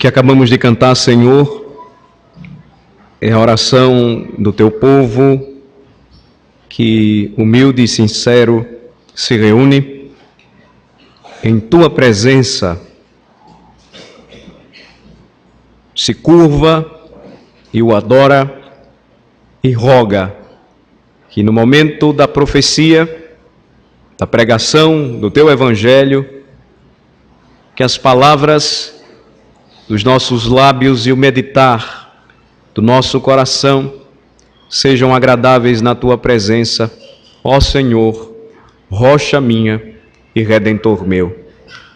O que acabamos de cantar, Senhor, é a oração do teu povo que, humilde e sincero, se reúne em tua presença, se curva e o adora e roga que no momento da profecia, da pregação do teu evangelho, que as palavras dos nossos lábios e o meditar do nosso coração sejam agradáveis na tua presença, ó Senhor, rocha minha e redentor meu.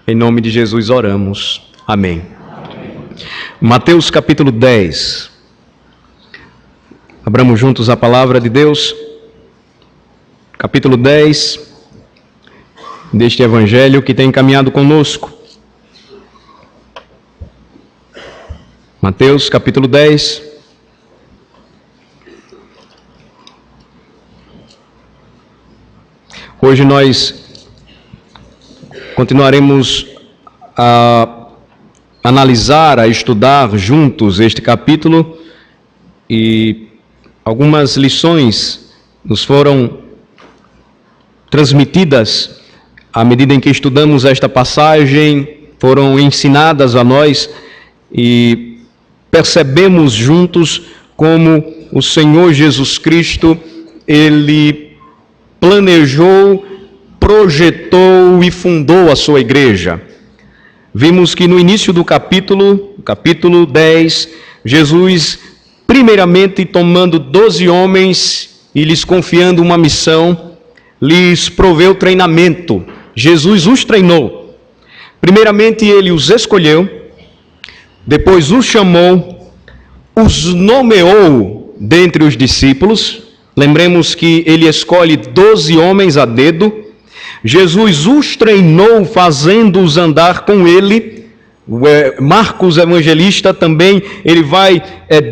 Em nome de Jesus oramos. Amém. Mateus capítulo 10. Abramos juntos a palavra de Deus. Capítulo 10 deste evangelho que tem caminhado conosco. Mateus capítulo 10. Hoje nós continuaremos a analisar, a estudar juntos este capítulo, e algumas lições nos foram transmitidas à medida em que estudamos esta passagem, foram ensinadas a nós e percebemos juntos como o Senhor Jesus Cristo, Ele planejou, projetou e fundou a sua igreja. Vimos que no início do capítulo 10, Jesus, primeiramente tomando 12 homens e lhes confiando uma missão, lhes proveu treinamento. Jesus os treinou. Primeiramente ele os escolheu, depois os chamou, os nomeou dentre os discípulos. Lembremos que ele escolhe 12 homens a dedo. Jesus os treinou, fazendo-os andar com ele. Marcos, evangelista, também ele vai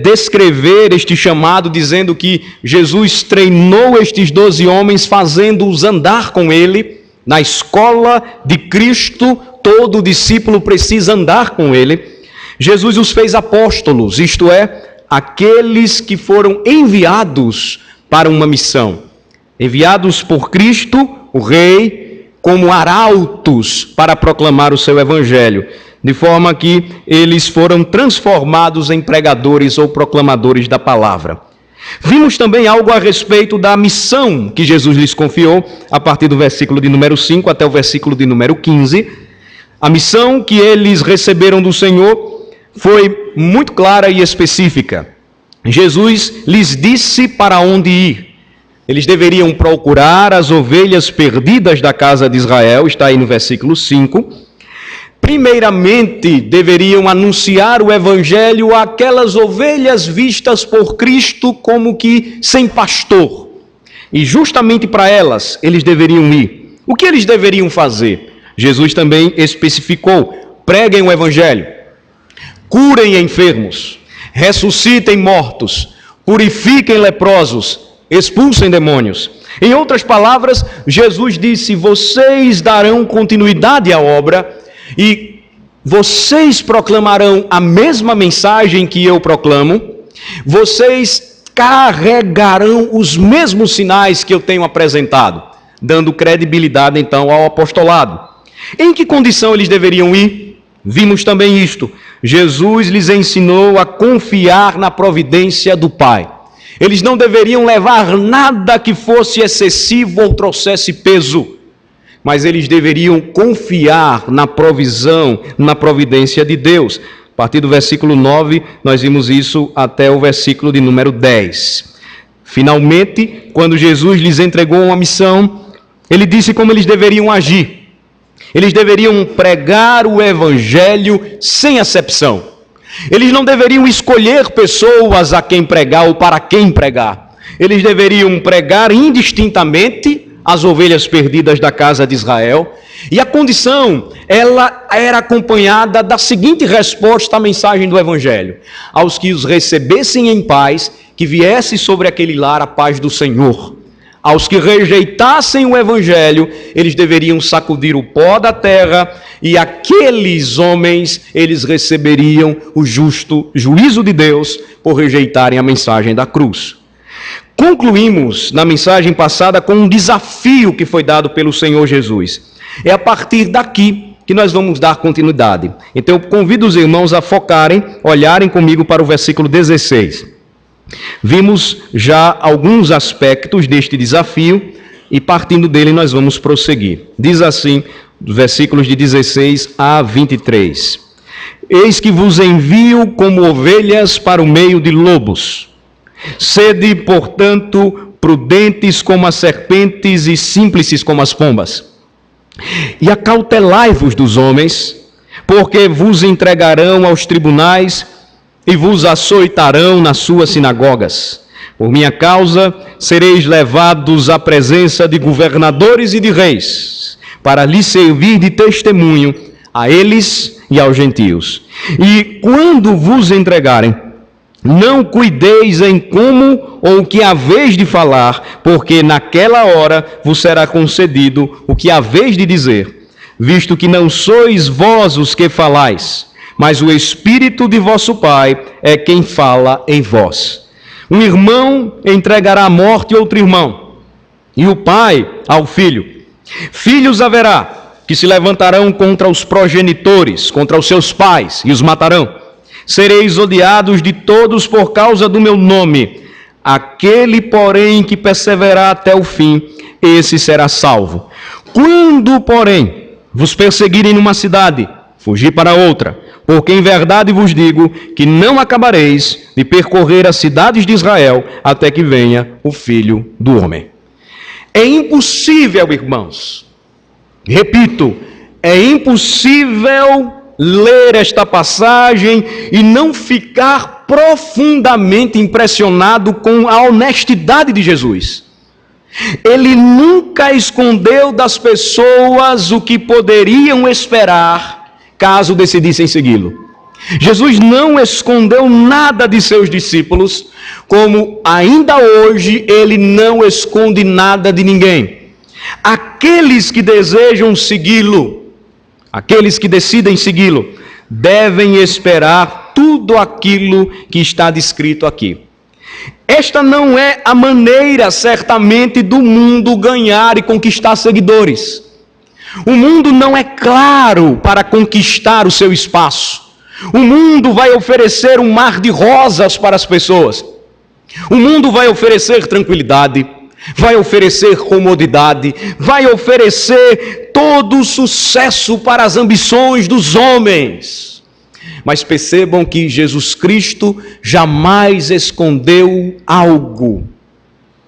descrever este chamado, dizendo que Jesus treinou estes 12 homens, fazendo-os andar com ele. Na escola de Cristo, todo discípulo precisa andar com ele. Jesus os fez apóstolos, isto é, aqueles que foram enviados para uma missão. Enviados por Cristo, o Rei, como arautos para proclamar o seu evangelho, de forma que eles foram transformados em pregadores ou proclamadores da palavra. Vimos também algo a respeito da missão que Jesus lhes confiou, a partir do versículo de número 5 até o versículo de número 15. A missão que eles receberam do Senhor foi muito clara e específica. Jesus lhes disse para onde ir. Eles deveriam procurar as ovelhas perdidas da casa de Israel, está aí no versículo 5. Primeiramente, deveriam anunciar o evangelho àquelas ovelhas vistas por Cristo como que sem pastor. E justamente para elas, eles deveriam ir. O que eles deveriam fazer? Jesus também especificou: preguem o evangelho, curem enfermos, ressuscitem mortos, purifiquem leprosos, expulsem demônios. Em outras palavras, Jesus disse: vocês darão continuidade à obra e vocês proclamarão a mesma mensagem que eu proclamo, vocês carregarão os mesmos sinais que eu tenho apresentado, dando credibilidade então ao apostolado. Em que condição eles deveriam ir? Vimos também isto. Jesus lhes ensinou a confiar na providência do Pai. Eles não deveriam levar nada que fosse excessivo ou trouxesse peso, mas eles deveriam confiar na provisão, na providência de Deus. A partir do versículo 9, nós vimos isso até o versículo de número 10. Finalmente, quando Jesus lhes entregou uma missão, ele disse como eles deveriam agir. Eles deveriam pregar o evangelho sem acepção. Eles não deveriam escolher pessoas a quem pregar ou para quem pregar. Eles deveriam pregar indistintamente as ovelhas perdidas da casa de Israel. E a condição, ela era acompanhada da seguinte resposta à mensagem do evangelho: aos que os recebessem em paz, que viesse sobre aquele lar a paz do Senhor. Aos que rejeitassem o evangelho, eles deveriam sacudir o pó da terra, e aqueles homens, eles receberiam o justo juízo de Deus por rejeitarem a mensagem da cruz. Concluímos na mensagem passada com um desafio que foi dado pelo Senhor Jesus. É a partir daqui que nós vamos dar continuidade. Então eu convido os irmãos a focarem, olharem comigo para o versículo 16. Vimos já alguns aspectos deste desafio e partindo dele nós vamos prosseguir. Diz assim, versículos de 16 a 23. Eis que vos envio como ovelhas para o meio de lobos. Sede, portanto, prudentes como as serpentes e simples como as pombas. E acautelai-vos dos homens, porque vos entregarão aos tribunais e vos açoitarão nas suas sinagogas. Por minha causa sereis levados à presença de governadores e de reis, para lhes servir de testemunho a eles e aos gentios. E quando vos entregarem, não cuideis em como ou o que haveis de falar, porque naquela hora vos será concedido o que haveis de dizer, visto que não sois vós os que falais, mas o Espírito de vosso Pai é quem fala em vós. Um irmão entregará à morte outro irmão, e o pai ao filho. Filhos haverá que se levantarão contra os progenitores, contra os seus pais, e os matarão. Sereis odiados de todos por causa do meu nome. Aquele, porém, que perseverar até o fim, esse será salvo. Quando, porém, vos perseguirem numa cidade, fugi para outra, porque em verdade vos digo que não acabareis de percorrer as cidades de Israel até que venha o Filho do Homem. É impossível, irmãos, repito, é impossível ler esta passagem e não ficar profundamente impressionado com a honestidade de Jesus. Ele nunca escondeu das pessoas o que poderiam esperar caso decidissem segui-lo. Jesus não escondeu nada de seus discípulos, como ainda hoje ele não esconde nada de ninguém. Aqueles que desejam segui-lo, aqueles que decidem segui-lo, devem esperar tudo aquilo que está descrito aqui. Esta não é a maneira, certamente, do mundo ganhar e conquistar seguidores. O mundo não é claro para conquistar o seu espaço. O mundo vai oferecer um mar de rosas para as pessoas. O mundo vai oferecer tranquilidade, vai oferecer comodidade, vai oferecer todo o sucesso para as ambições dos homens. Mas percebam que Jesus Cristo jamais escondeu algo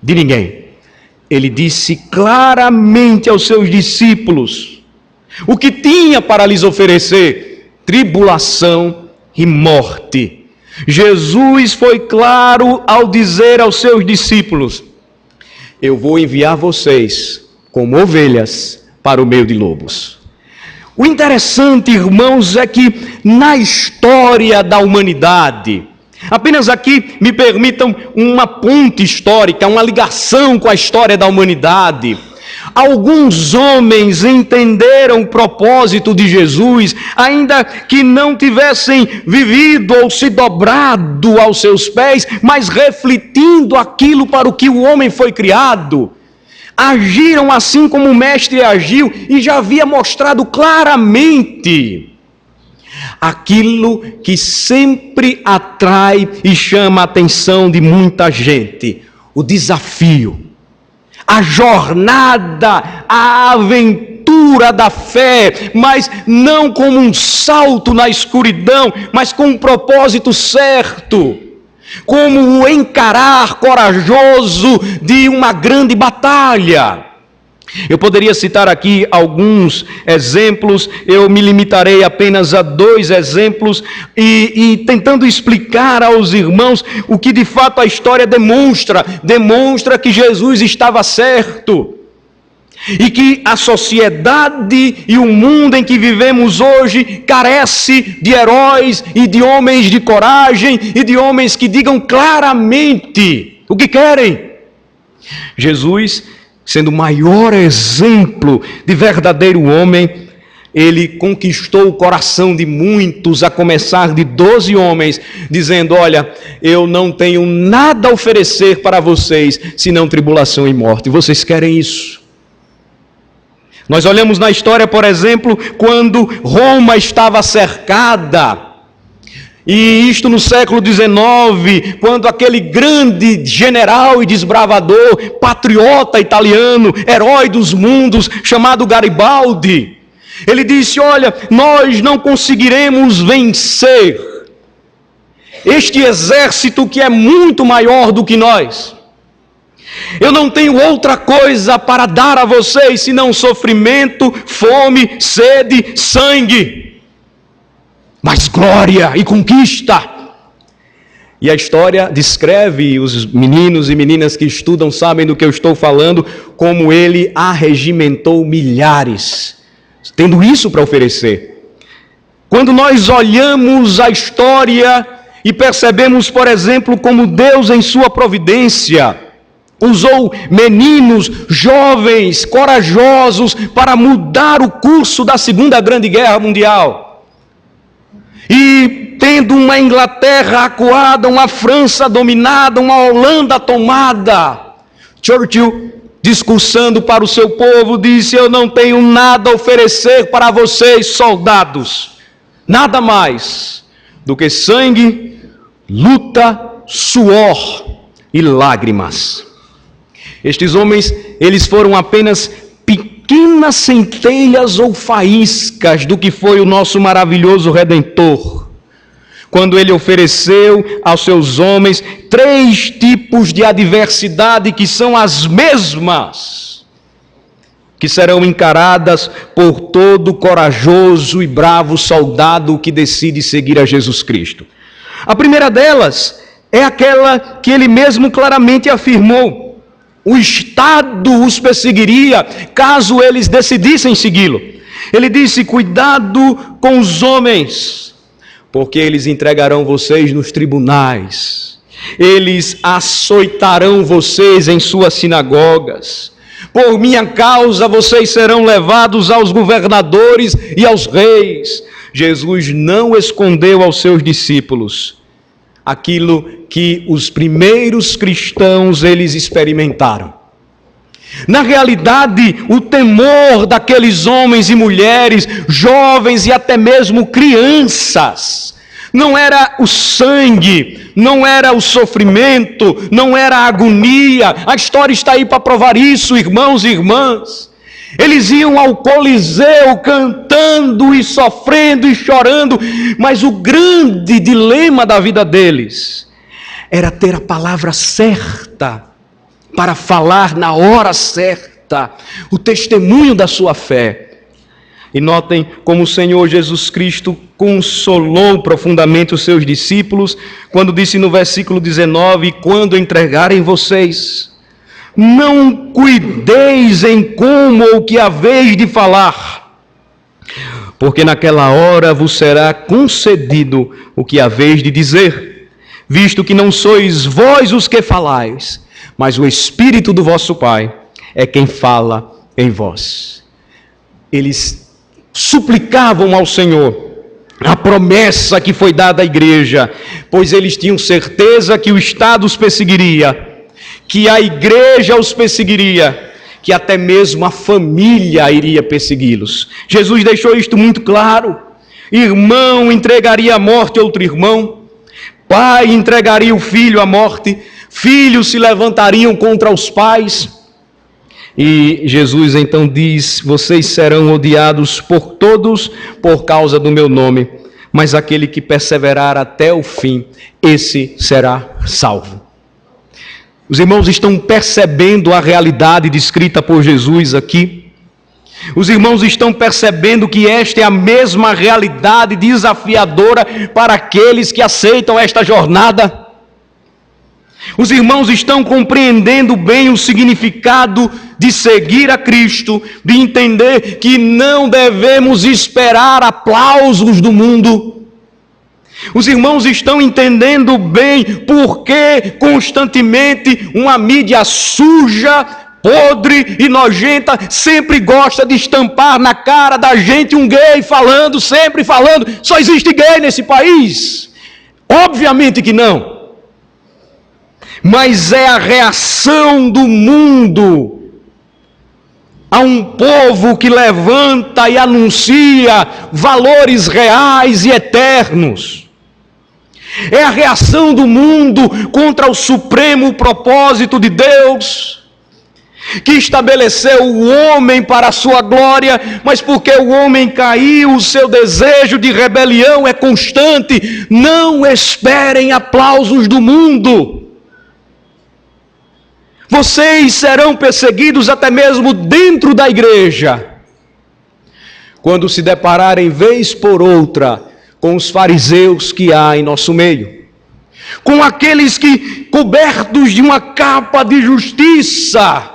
de ninguém. Ele disse claramente aos seus discípulos o que tinha para lhes oferecer: tribulação e morte. Jesus foi claro ao dizer aos seus discípulos: eu vou enviar vocês como ovelhas para o meio de lobos. O interessante, irmãos, é que na história da humanidade, apenas aqui me permitam uma ponte histórica, uma ligação com a história da humanidade. Alguns homens entenderam o propósito de Jesus, ainda que não tivessem vivido ou se dobrado aos seus pés, mas refletindo aquilo para o que o homem foi criado. Agiram assim como o mestre agiu e já havia mostrado claramente aquilo que sempre atrai e chama a atenção de muita gente: o desafio, a jornada, a aventura da fé, mas não como um salto na escuridão, mas com um propósito certo, como o encarar corajoso de uma grande batalha. Eu poderia citar aqui alguns exemplos, eu me limitarei apenas a 2 exemplos e tentando explicar aos irmãos o que de fato a história demonstra que Jesus estava certo. E que a sociedade e o mundo em que vivemos hoje carece de heróis e de homens de coragem e de homens que digam claramente o que querem. Jesus, sendo o maior exemplo de verdadeiro homem, ele conquistou o coração de muitos, a começar de 12 homens, dizendo: olha, eu não tenho nada a oferecer para vocês, senão tribulação e morte. Vocês querem isso? Nós olhamos na história, por exemplo, quando Roma estava cercada, e isto no século XIX, quando aquele grande general e desbravador, patriota italiano, herói dos mundos, chamado Garibaldi, ele disse: olha, nós não conseguiremos vencer este exército que é muito maior do que nós. Eu não tenho outra coisa para dar a vocês senão sofrimento, fome, sede, sangue, mas glória e conquista. E a história descreve, os meninos e meninas que estudam sabem do que eu estou falando, como ele arregimentou milhares, tendo isso para oferecer. Quando nós olhamos a história e percebemos, por exemplo, como Deus em sua providência usou meninos, jovens, corajosos para mudar o curso da Segunda Grande Guerra Mundial. E tendo uma Inglaterra acuada, uma França dominada, uma Holanda tomada, Churchill, discursando para o seu povo, disse: eu não tenho nada a oferecer para vocês, soldados, nada mais do que sangue, luta, suor e lágrimas. Estes homens, eles foram apenas pequenas centelhas ou faíscas do que foi o nosso maravilhoso Redentor, quando ele ofereceu aos seus homens 3 tipos de adversidade que são as mesmas, que serão encaradas por todo corajoso e bravo soldado que decide seguir a Jesus Cristo. A primeira delas é aquela que ele mesmo claramente afirmou: o Estado os perseguiria caso eles decidissem segui-lo. Ele disse: cuidado com os homens, porque eles entregarão vocês nos tribunais, eles açoitarão vocês em suas sinagogas, por minha causa vocês serão levados aos governadores e aos reis. Jesus não escondeu aos seus discípulos aquilo que os primeiros cristãos eles experimentaram. Na realidade, o temor daqueles homens e mulheres, jovens e até mesmo crianças, não era o sangue, não era o sofrimento, não era a agonia. A história está aí para provar isso, irmãos e irmãs. Eles iam ao Coliseu cantando e sofrendo e chorando, mas o grande dilema da vida deles era ter a palavra certa para falar na hora certa, o testemunho da sua fé. E notem como o Senhor Jesus Cristo consolou profundamente os seus discípulos, quando disse no versículo 19: quando entregarem vocês, não cuideis em como ou que haveis de falar, porque naquela hora vos será concedido o que haveis de dizer, visto que não sois vós os que falais, mas o Espírito do vosso Pai é quem fala em vós. Eles suplicavam ao Senhor a promessa que foi dada à igreja, pois eles tinham certeza que o Estado os perseguiria, que a igreja os perseguiria, que até mesmo a família iria persegui-los. Jesus deixou isto muito claro. Irmão entregaria à morte outro irmão, pai entregaria o filho à morte, filhos se levantariam contra os pais. E Jesus então diz: vocês serão odiados por todos por causa do meu nome, mas aquele que perseverar até o fim, esse será salvo. Os irmãos estão percebendo a realidade descrita por Jesus aqui? Os irmãos estão percebendo que esta é a mesma realidade desafiadora para aqueles que aceitam esta jornada? Os irmãos estão compreendendo bem o significado de seguir a Cristo, de entender que não devemos esperar aplausos do mundo, Os irmãos estão entendendo bem por que constantemente uma mídia suja, podre e nojenta sempre gosta de estampar na cara da gente um gay falando, sempre falando, só existe gay nesse país. Obviamente que não. Mas é a reação do mundo a um povo que levanta e anuncia valores reais e eternos. É a reação do mundo contra o supremo propósito de Deus, que estabeleceu o homem para a sua glória, mas porque o homem caiu, o seu desejo de rebelião é constante. Não esperem aplausos do mundo. Vocês serão perseguidos até mesmo dentro da igreja, quando se depararem vez por outra com os fariseus que há em nosso meio, com aqueles que, cobertos de uma capa de justiça,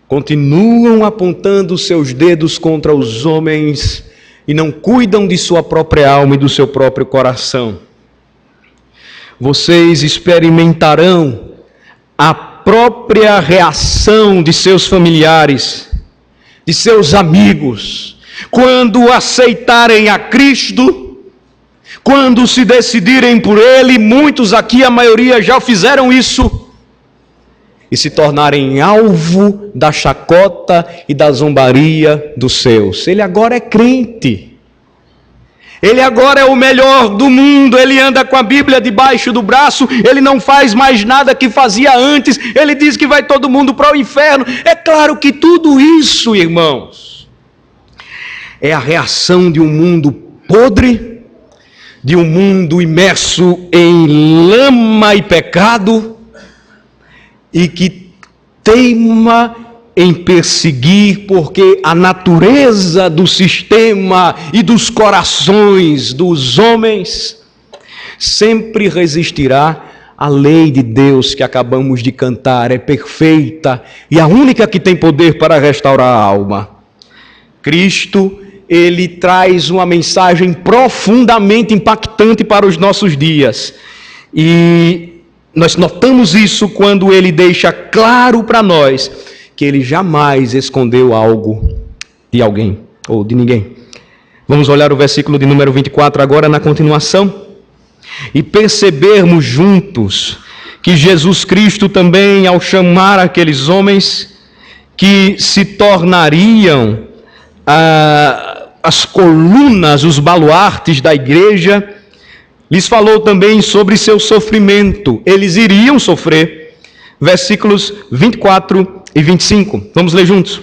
continuam apontando seus dedos contra os homens e não cuidam de sua própria alma e do seu próprio coração. Vocês experimentarão a própria reação de seus familiares, de seus amigos, quando aceitarem a Cristo, quando se decidirem por Ele. Muitos aqui, a maioria, já fizeram isso, e se tornarem alvo da chacota e da zombaria dos seus. Ele agora é crente. Ele agora é o melhor do mundo, ele anda com a Bíblia debaixo do braço, ele não faz mais nada que fazia antes, ele diz que vai todo mundo para o inferno. É claro que tudo isso, irmãos, é a reação de um mundo podre, de um mundo imerso em lama e pecado, e que teima em perseguir, porque a natureza do sistema e dos corações dos homens sempre resistirá à lei de Deus que acabamos de cantar. É perfeita e a única que tem poder para restaurar a alma. Cristo, ele traz uma mensagem profundamente impactante para os nossos dias, e nós notamos isso quando ele deixa claro para nós que ele jamais escondeu algo de alguém ou de ninguém. Vamos olhar o versículo de número 24 agora na continuação, e percebermos juntos que Jesus Cristo também, ao chamar aqueles homens que se tornariam as colunas, os baluartes da igreja, lhes falou também sobre seu sofrimento. Eles iriam sofrer. Versículos 24 e 25. Vamos ler juntos.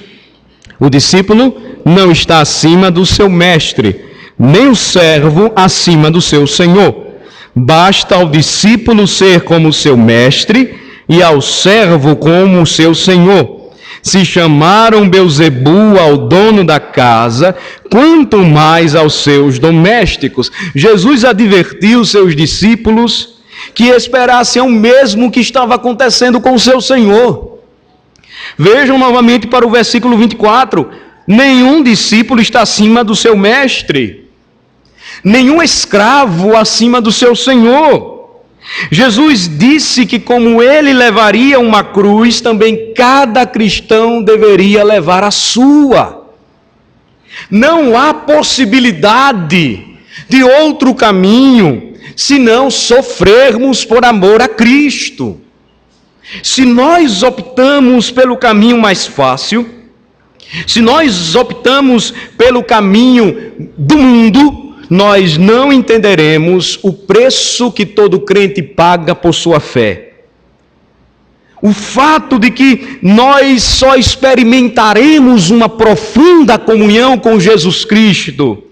O discípulo não está acima do seu mestre, nem o servo acima do seu senhor. Basta ao discípulo ser como seu mestre e ao servo como o seu senhor. Se chamaram Beelzebu ao dono da casa, quanto mais aos seus domésticos. Jesus advertiu seus discípulos que esperassem o mesmo que estava acontecendo com o seu Senhor. Vejam novamente para o versículo 24. Nenhum discípulo está acima do seu mestre, nenhum escravo acima do seu senhor. Jesus disse que como ele levaria uma cruz, também cada cristão deveria levar a sua. Não há possibilidade de outro caminho senão sofrermos por amor a Cristo. Se nós optamos pelo caminho mais fácil, se nós optamos pelo caminho do mundo, nós não entenderemos o preço que todo crente paga por sua fé. O fato de que nós só experimentaremos uma profunda comunhão com Jesus Cristo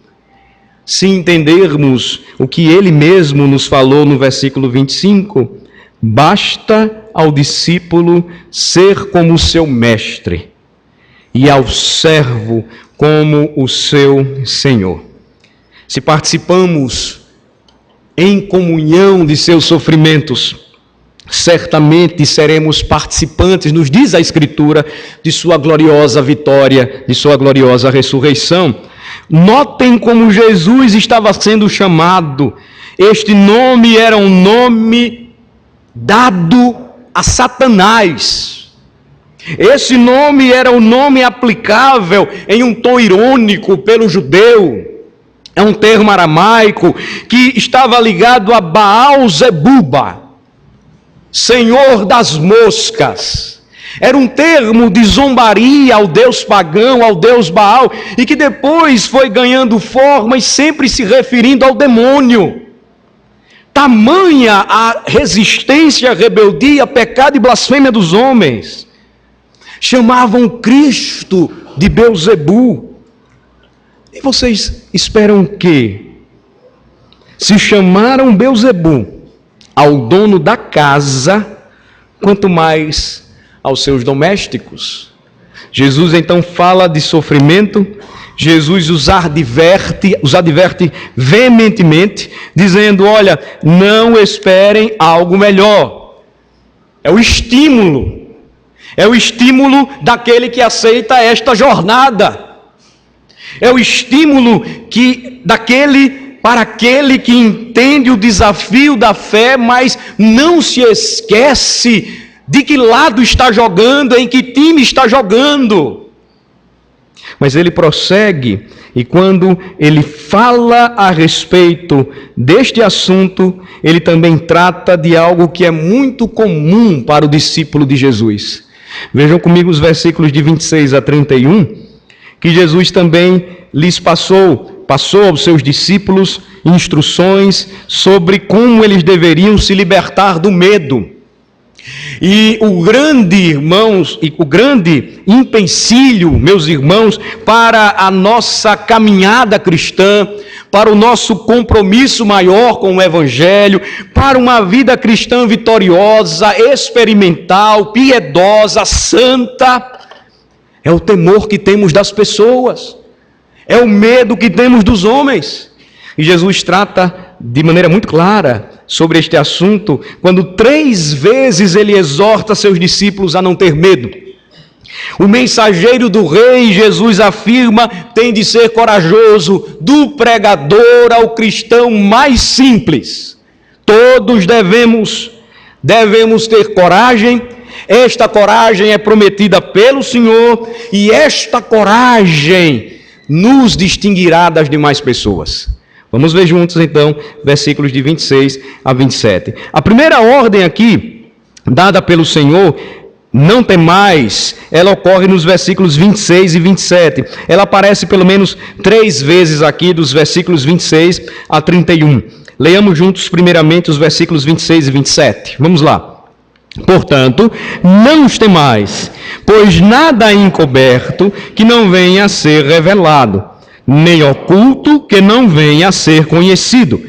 se entendermos o que ele mesmo nos falou no versículo 25. Basta ao discípulo ser como o seu mestre e ao servo como o seu senhor. Se participamos em comunhão de seus sofrimentos, certamente seremos participantes, nos diz a Escritura, de sua gloriosa vitória, de sua gloriosa ressurreição. Notem como Jesus estava sendo chamado. Este nome era um nome dado a Satanás. Esse nome era um nome aplicável em um tom irônico pelo judeu. É um termo aramaico que estava ligado a Baal-zebuba, senhor das moscas. Era um termo de zombaria ao deus pagão, ao deus Baal, e que depois foi ganhando forma e sempre se referindo ao demônio. Tamanha a resistência, a rebeldia, pecado e blasfêmia dos homens. Chamavam Cristo de Beelzebu. E vocês esperam o quê? Se chamaram Beelzebu ao dono da casa, quanto mais aos seus domésticos. Jesus então fala de sofrimento. Jesus os adverte veementemente, dizendo: olha, não esperem algo melhor. É o estímulo daquele que aceita esta jornada. É o estímulo para aquele que entende o desafio da fé, mas não se esquece de que lado está jogando, em que time está jogando. Mas ele prossegue, e quando ele fala a respeito deste assunto, ele também trata de algo que é muito comum para o discípulo de Jesus. Vejam comigo os versículos de 26 a 31, que Jesus também lhes passou aos seus discípulos instruções sobre como eles deveriam se libertar do medo. E o grande empecilho, meus irmãos, para a nossa caminhada cristã, para o nosso compromisso maior com o Evangelho, para uma vida cristã vitoriosa, experimental, piedosa, santa, é o temor que temos das pessoas, é o medo que temos dos homens. E Jesus trata de maneira muito clara sobre este assunto, quando 3 vezes ele exorta seus discípulos a não ter medo. O mensageiro do rei, Jesus afirma, tem de ser corajoso, do pregador ao cristão mais simples. Todos devemos ter coragem. Esta coragem é prometida pelo Senhor, e esta coragem nos distinguirá das demais pessoas. Vamos ver juntos então, versículos de 26 a 27. A primeira ordem aqui, dada pelo Senhor, não temais, ela ocorre nos versículos 26 e 27. Ela aparece pelo menos 3 vezes aqui, dos versículos 26 a 31. Leiamos juntos primeiramente os versículos 26 e 27. Vamos lá. Portanto, não os temais, pois nada há encoberto que não venha a ser revelado, nem oculto que não venha a ser conhecido.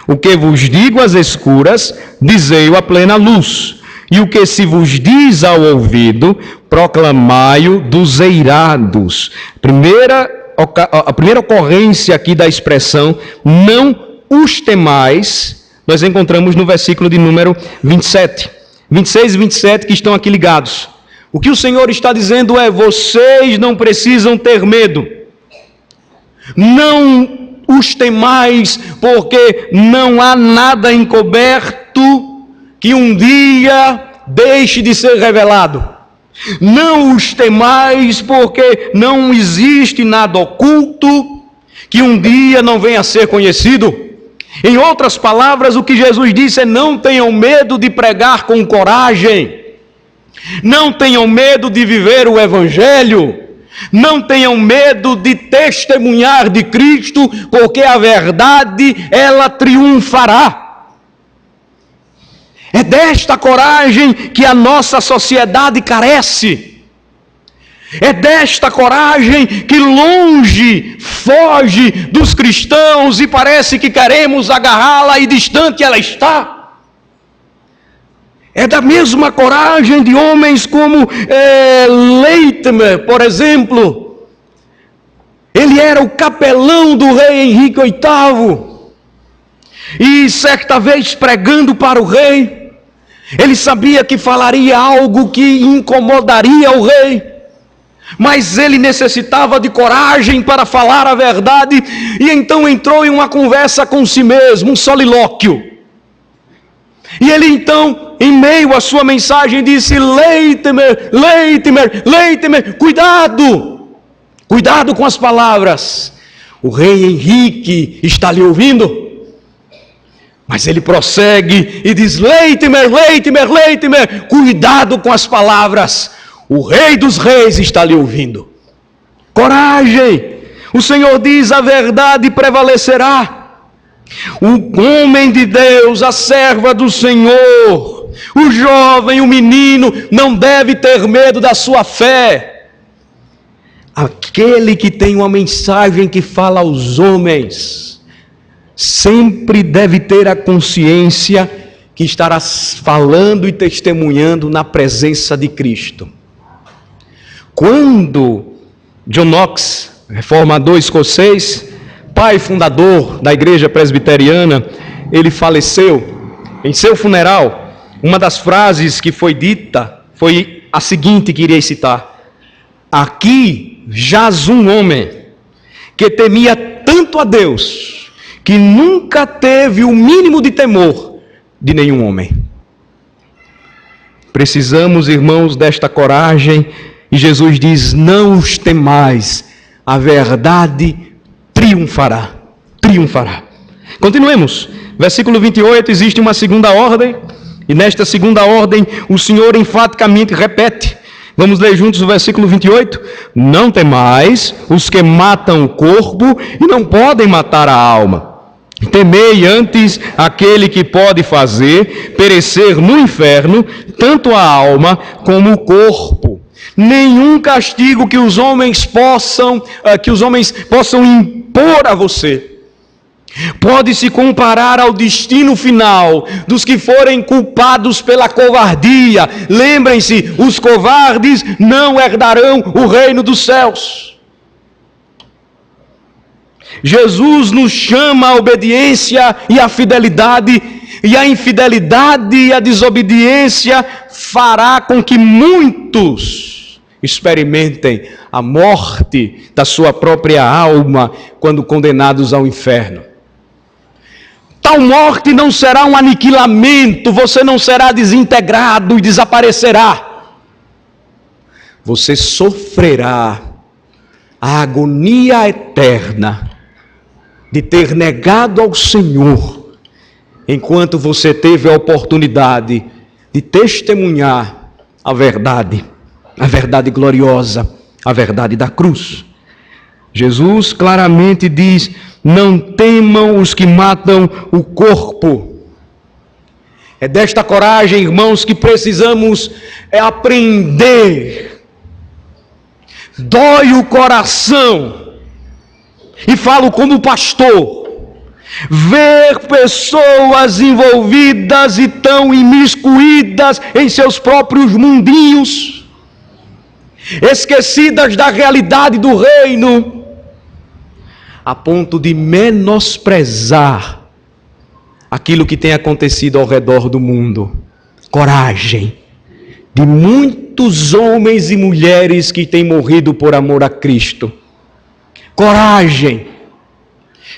O que vos digo às escuras, dizei-o à plena luz. E o que se vos diz ao ouvido, proclamai-o dos eirados. A primeira ocorrência aqui da expressão, não os temais, nós encontramos no versículo de número 27. 26 e 27 que estão aqui ligados. O que o Senhor está dizendo é: vocês não precisam ter medo. Não os temais, porque não há nada encoberto que um dia deixe de ser revelado. Não os temais, porque não existe nada oculto que um dia não venha a ser conhecido. Em outras palavras, o que Jesus disse é: não tenham medo de pregar com coragem. Não tenham medo de viver o Evangelho. Não tenham medo de testemunhar de Cristo, porque a verdade, ela triunfará. É desta coragem que a nossa sociedade carece. É desta coragem que foge dos cristãos e parece que queremos agarrá-la e distante ela está. É da mesma coragem de homens como Leitner, por exemplo. Ele era o capelão do rei Henrique VIII. E certa vez pregando para o rei, Ele sabia que falaria algo que incomodaria o rei, mas ele necessitava de coragem para falar a verdade, e então entrou em uma conversa com si mesmo, um solilóquio. E ele então, em meio à sua mensagem, disse: Leitimer, Leitimer, Leitimer, cuidado com as palavras. O rei Henrique está lhe ouvindo? Mas ele prossegue e diz: Leitimer, Leitimer, Leitimer, cuidado com as palavras. O rei dos reis está lhe ouvindo. Coragem! O Senhor diz: a verdade prevalecerá. O homem de Deus, a serva do Senhor, o jovem, o menino, não deve ter medo da sua fé. Aquele que tem uma mensagem que fala aos homens, sempre deve ter a consciência que estará falando e testemunhando na presença de Cristo. Quando John Knox, reformador escocês, pai fundador da igreja presbiteriana, ele faleceu, em seu funeral, uma das frases que foi dita foi a seguinte que irei citar: aqui jaz um homem que temia tanto a Deus, que nunca teve o mínimo de temor de nenhum homem. Precisamos, irmãos, desta coragem, e Jesus diz: não os temais, a verdade triunfará, triunfará. Continuemos, versículo 28, existe uma segunda ordem, e nesta segunda ordem o Senhor enfaticamente repete. Vamos ler juntos o versículo 28. Não temais os que matam o corpo e não podem matar a alma. Temei antes aquele que pode fazer perecer no inferno tanto a alma como o corpo. Nenhum castigo que os homens possam impor a você pode se comparar ao destino final dos que forem culpados pela covardia. Lembrem-se, os covardes não herdarão o reino dos céus. Jesus nos chama à obediência e à fidelidade, e a infidelidade e a desobediência fará com que muitos experimentem a morte da sua própria alma quando condenados ao inferno. Tal morte não será um aniquilamento, você não será desintegrado e desaparecerá. Você sofrerá a agonia eterna de ter negado ao Senhor, enquanto você teve a oportunidade de testemunhar a verdade gloriosa, a verdade da cruz. Jesus claramente diz: não temam os que matam o corpo. É desta coragem, irmãos, que precisamos aprender. Dói o coração, e falo como pastor, ver pessoas envolvidas e tão imiscuídas em seus próprios mundinhos, esquecidas da realidade do reino, a ponto de menosprezar aquilo que tem acontecido ao redor do mundo. Coragem de muitos homens e mulheres que têm morrido por amor a Cristo. Coragem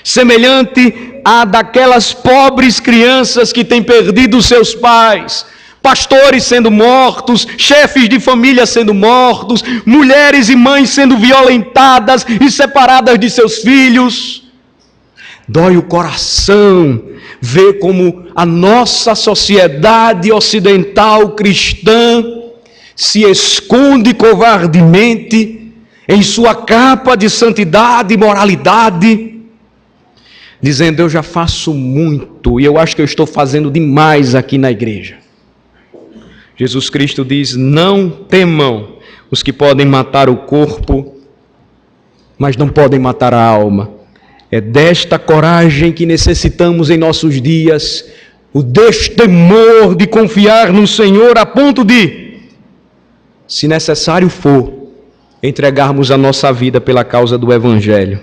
semelhante à daquelas pobres crianças que têm perdido seus pais, pastores sendo mortos, chefes de família sendo mortos, mulheres e mães sendo violentadas e separadas de seus filhos. Dói o coração ver como a nossa sociedade ocidental cristã se esconde covardemente em sua capa de santidade e moralidade, dizendo: eu já faço muito e eu acho que eu estou fazendo demais aqui na igreja. Jesus Cristo diz: não temam os que podem matar o corpo, mas não podem matar a alma. É desta coragem que necessitamos em nossos dias, o destemor de confiar no Senhor a ponto de, se necessário for, entregarmos a nossa vida pela causa do Evangelho.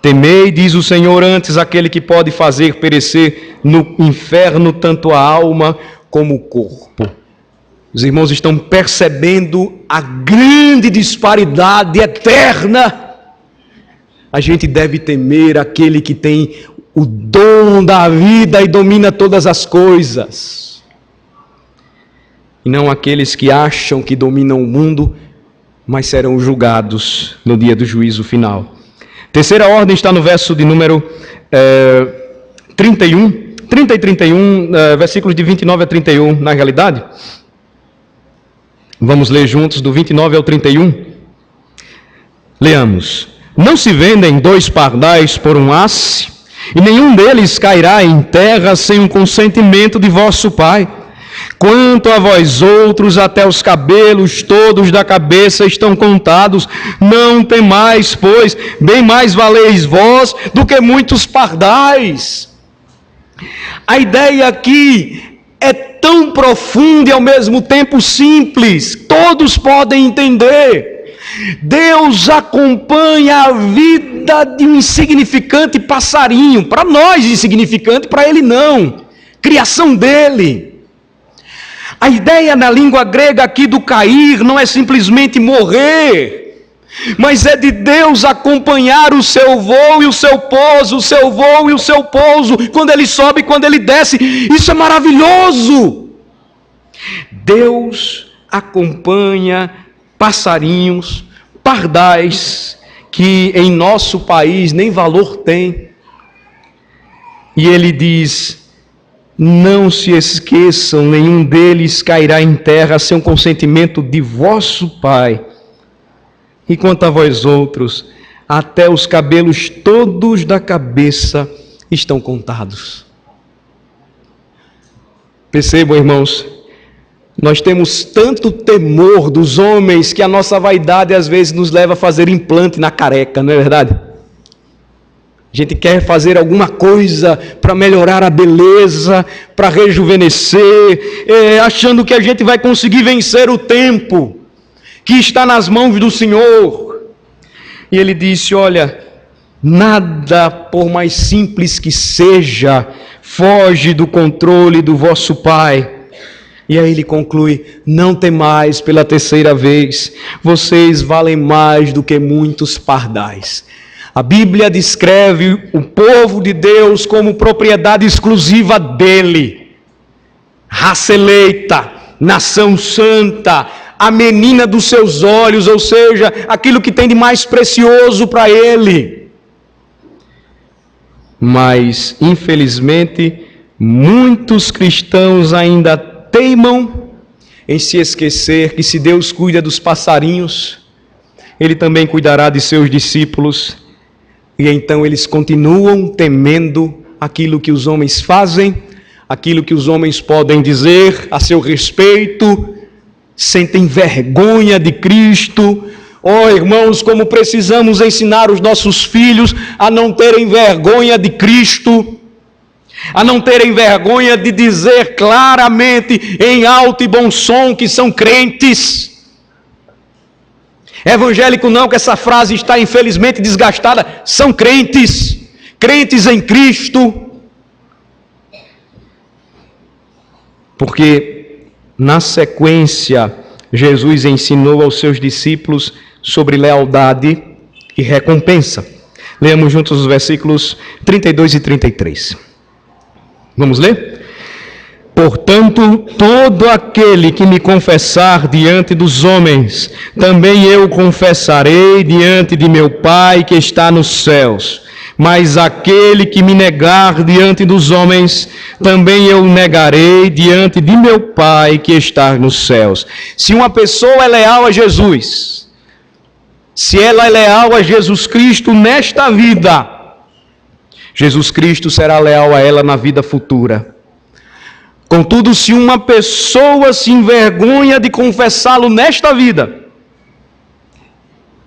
Temei, diz o Senhor, antes aquele que pode fazer perecer no inferno tanto a alma como corpo. Os irmãos estão percebendo a grande disparidade eterna. A gente deve temer aquele que tem o dom da vida e domina todas as coisas. E não aqueles que acham que dominam o mundo, mas serão julgados no dia do juízo final. Terceira ordem está no verso de número 30 e 31, versículos de 29 a 31, na realidade. Vamos ler juntos do 29 ao 31. Leamos. Não se vendem 2 pardais por um asse, e nenhum deles cairá em terra sem o consentimento de vosso Pai. Quanto a vós outros, até os cabelos todos da cabeça estão contados. Não temais, pois, bem mais valeis vós do que muitos pardais. A ideia aqui é tão profunda e ao mesmo tempo simples. Todos podem entender. Deus acompanha a vida de um insignificante passarinho. Para nós insignificante, para ele não. Criação dele. A ideia na língua grega aqui do cair não é simplesmente morrer, mas é de Deus acompanhar o seu voo e o seu pouso, o seu voo e o seu pouso, quando ele sobe e quando ele desce. Isso é maravilhoso. Deus acompanha passarinhos, pardais, que em nosso país nem valor tem. E ele diz: não se esqueçam, nenhum deles cairá em terra sem o consentimento de vosso Pai. E quanto a vós outros, até os cabelos todos da cabeça estão contados. Percebam, irmãos, nós temos tanto temor dos homens que a nossa vaidade às vezes nos leva a fazer implante na careca, não é verdade? A gente quer fazer alguma coisa para melhorar a beleza, para rejuvenescer, achando que a gente vai conseguir vencer o tempo, que está nas mãos do Senhor. E ele disse: olha, nada, por mais simples que seja, foge do controle do vosso Pai. E aí ele conclui: não temais, pela terceira vez, vocês valem mais do que muitos pardais. A Bíblia descreve o povo de Deus como propriedade exclusiva dele. Raça eleita, nação santa, a menina dos seus olhos, ou seja, aquilo que tem de mais precioso para ele. Mas, infelizmente, muitos cristãos ainda teimam em se esquecer que se Deus cuida dos passarinhos, ele também cuidará de seus discípulos. E então eles continuam temendo aquilo que os homens fazem, aquilo que os homens podem dizer a seu respeito, sentem vergonha de Cristo. Oh, irmãos, como precisamos ensinar os nossos filhos a não terem vergonha de Cristo, a não terem vergonha de dizer claramente, em alto e bom som, que são crentes. Evangélico não, que essa frase está infelizmente desgastada. São crentes, crentes em Cristo. Porque na sequência Jesus ensinou aos seus discípulos sobre lealdade e recompensa. Leamos juntos os versículos 32 e 33. Vamos ler? Portanto, todo aquele que me confessar diante dos homens, também eu confessarei diante de meu Pai que está nos céus. Mas aquele que me negar diante dos homens, também eu negarei diante de meu Pai que está nos céus. Se uma pessoa é leal a Jesus, se ela é leal a Jesus Cristo nesta vida, Jesus Cristo será leal a ela na vida futura. Contudo, se uma pessoa se envergonha de confessá-lo nesta vida,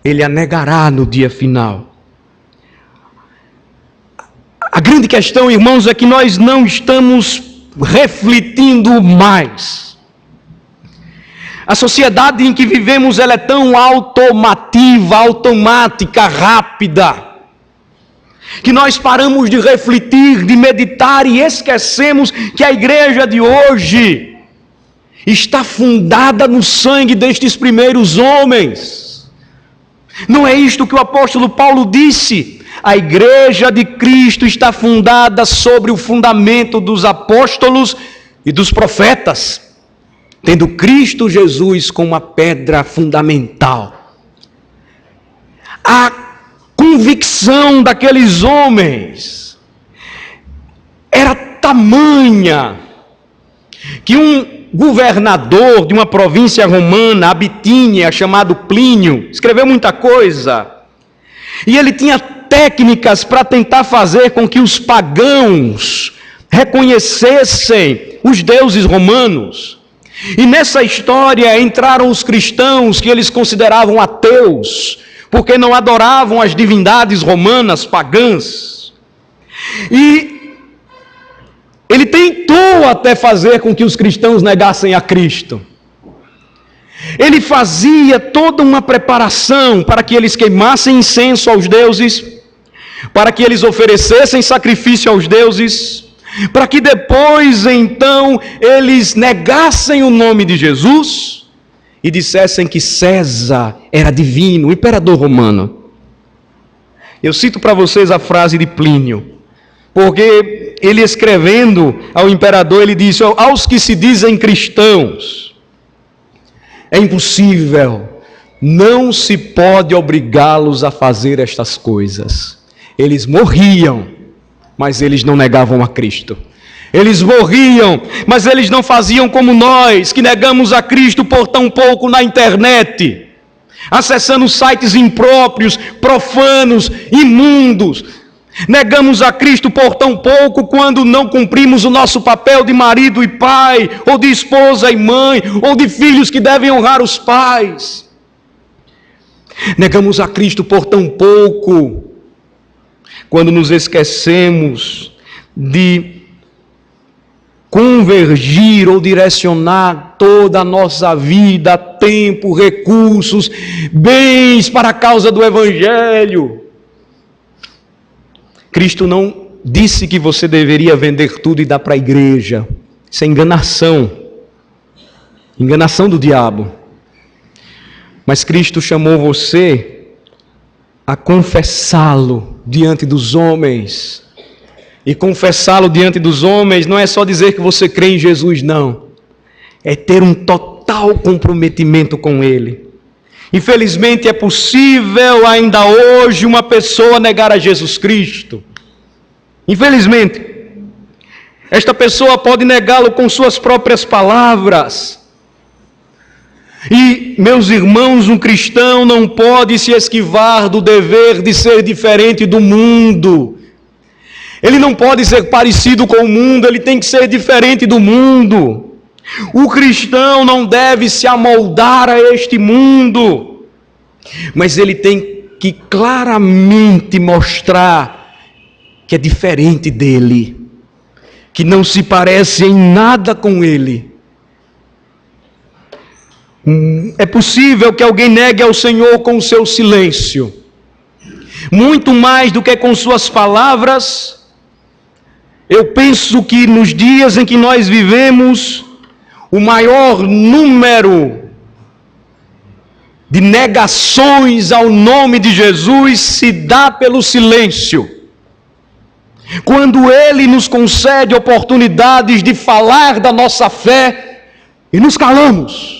ele a negará no dia final. A grande questão, irmãos, é que nós não estamos refletindo mais. A sociedade em que vivemos, ela é tão automativa, automática, rápida, que nós paramos de refletir, de meditar e esquecemos que a igreja de hoje está fundada no sangue destes primeiros homens. Não é isto que o apóstolo Paulo disse? A igreja de Cristo está fundada sobre o fundamento dos apóstolos e dos profetas, tendo Cristo Jesus como a pedra fundamental. A convicção daqueles homens era tamanha que um governador de uma província romana, a Bitínia, chamado Plínio, escreveu muita coisa, e ele tinha técnicas para tentar fazer com que os pagãos reconhecessem os deuses romanos. E nessa história entraram os cristãos que eles consideravam ateus, porque não adoravam as divindades romanas pagãs. E ele tentou até fazer com que os cristãos negassem a Cristo. Ele fazia toda uma preparação para que eles queimassem incenso aos deuses, para que eles oferecessem sacrifício aos deuses, para que depois, então, eles negassem o nome de Jesus e dissessem que César era divino, o imperador romano. Eu cito para vocês a frase de Plínio, porque ele escrevendo ao imperador, ele disse: aos que se dizem cristãos, é impossível, não se pode obrigá-los a fazer estas coisas. Eles morriam, mas eles não negavam a Cristo. Eles morriam, mas eles não faziam como nós, que negamos a Cristo por tão pouco na internet, acessando sites impróprios, profanos, imundos. Negamos a Cristo por tão pouco quando não cumprimos o nosso papel de marido e pai, ou de esposa e mãe, ou de filhos que devem honrar os pais. Negamos a Cristo por tão pouco quando nos esquecemos de convergir ou direcionar toda a nossa vida, tempo, recursos, bens para a causa do Evangelho. Cristo não disse que você deveria vender tudo e dar para a igreja. Isso é enganação. Enganação do diabo. Mas Cristo chamou você a confessá-lo diante dos homens. E confessá-lo diante dos homens não é só dizer que você crê em Jesus, não. É ter um total comprometimento com Ele. Infelizmente é possível ainda hoje uma pessoa negar a Jesus Cristo. Infelizmente, esta pessoa pode negá-lo com suas próprias palavras. E, meus irmãos, um cristão não pode se esquivar do dever de ser diferente do mundo. Ele não pode ser parecido com o mundo, ele tem que ser diferente do mundo. O cristão não deve se amoldar a este mundo, mas ele tem que claramente mostrar que é diferente dele, que não se parece em nada com ele. É possível que alguém negue ao Senhor com o seu silêncio, muito mais do que com suas palavras. Eu penso que nos dias em que nós vivemos, o maior número de negações ao nome de Jesus se dá pelo silêncio. Quando Ele nos concede oportunidades de falar da nossa fé e nos calamos.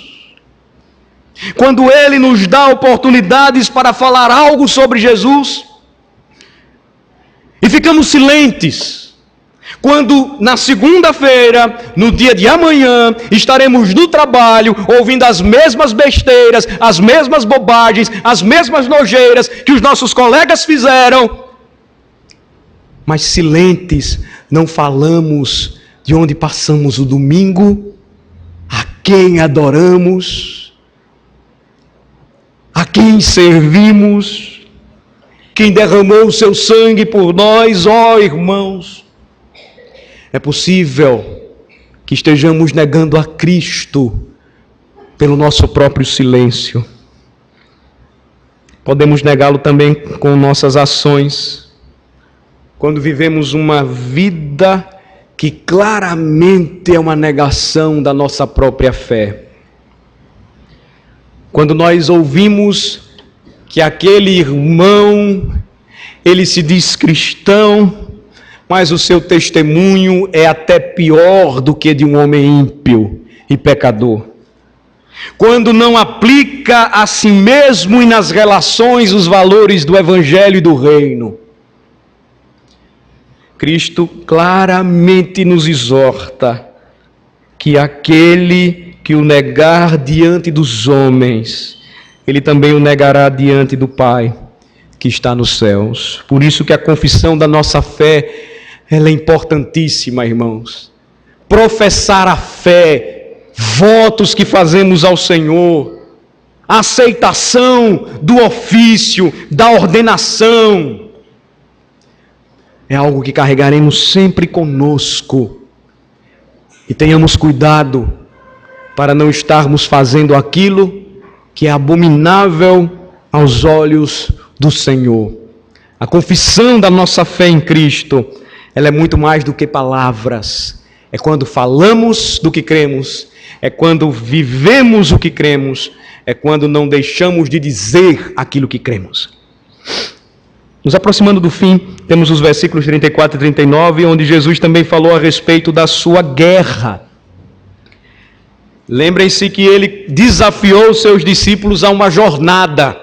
Quando Ele nos dá oportunidades para falar algo sobre Jesus e ficamos silentes. Quando na segunda-feira, no dia de amanhã, estaremos no trabalho ouvindo as mesmas besteiras, as mesmas bobagens, as mesmas nojeiras que os nossos colegas fizeram, mas silentes, não falamos de onde passamos o domingo, a quem adoramos, a quem servimos, quem derramou o seu sangue por nós, ó irmãos. É possível que estejamos negando a Cristo pelo nosso próprio silêncio. Podemos negá-lo também com nossas ações, quando vivemos uma vida que claramente é uma negação da nossa própria fé. Quando nós ouvimos que aquele irmão, ele se diz cristão, mas o seu testemunho é até pior do que de um homem ímpio e pecador. Quando não aplica a si mesmo e nas relações os valores do Evangelho e do Reino. Cristo claramente nos exorta que aquele que o negar diante dos homens, ele também o negará diante do Pai que está nos céus. Por isso que a confissão da nossa fé, ela é importantíssima, irmãos. Professar a fé, votos que fazemos ao Senhor, a aceitação do ofício, da ordenação, é algo que carregaremos sempre conosco. E tenhamos cuidado para não estarmos fazendo aquilo que é abominável aos olhos do Senhor. A confissão da nossa fé em Cristo, ela é muito mais do que palavras. É quando falamos do que cremos, é quando vivemos o que cremos, é quando não deixamos de dizer aquilo que cremos. Nos aproximando do fim, temos os versículos 34 e 39, onde Jesus também falou a respeito da sua guerra. Lembrem-se que ele desafiou os seus discípulos a uma jornada,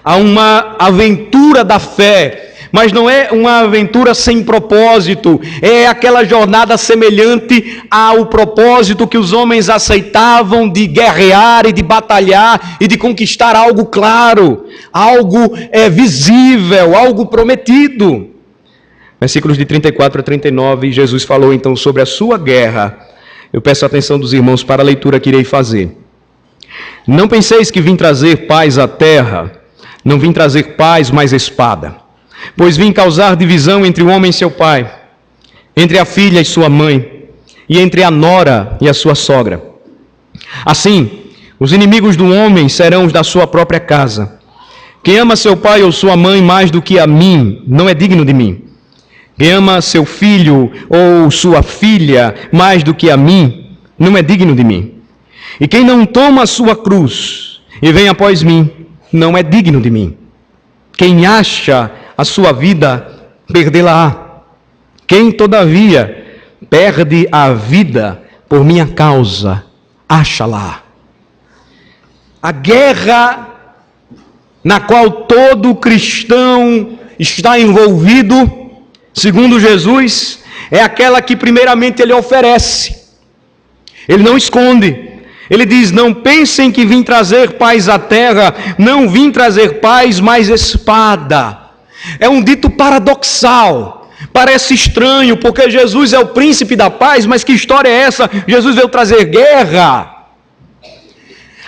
a uma aventura da fé, mas não é uma aventura sem propósito, é aquela jornada semelhante ao propósito que os homens aceitavam de guerrear e de batalhar e de conquistar algo claro, algo visível, algo prometido. Versículos de 34 a 39, Jesus falou então sobre a sua guerra. Eu peço a atenção dos irmãos para a leitura que irei fazer. Não penseis que vim trazer paz à terra, não vim trazer paz, mas espada. Pois vim causar divisão entre o homem e seu pai, entre a filha e sua mãe, e entre a nora e a sua sogra. Assim, os inimigos do homem serão os da sua própria casa. Quem ama seu pai ou sua mãe mais do que a mim, não é digno de mim. Quem ama seu filho ou sua filha mais do que a mim, não é digno de mim. E quem não toma a sua cruz e vem após mim, não é digno de mim. Quem acha a sua vida, perdê-la-á. Quem, todavia, perde a vida por minha causa, acha-la. A guerra na qual todo cristão está envolvido, segundo Jesus, é aquela que primeiramente ele oferece. Ele não esconde. Ele diz, não pensem que vim trazer paz à terra, não vim trazer paz, mas espada. É um dito paradoxal, parece estranho, porque Jesus é o príncipe da paz, mas que história é essa? Jesus veio trazer guerra.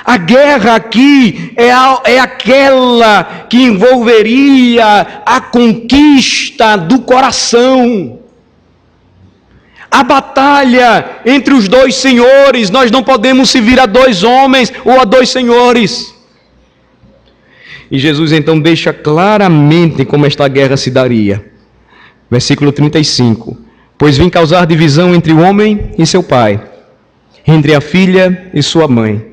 A guerra aqui é aquela que envolveria a conquista do coração. A batalha entre os dois senhores, nós não podemos servir a dois homens ou a dois senhores. E Jesus então deixa claramente como esta guerra se daria. Versículo 35. Pois vim causar divisão entre o homem e seu pai, entre a filha e sua mãe,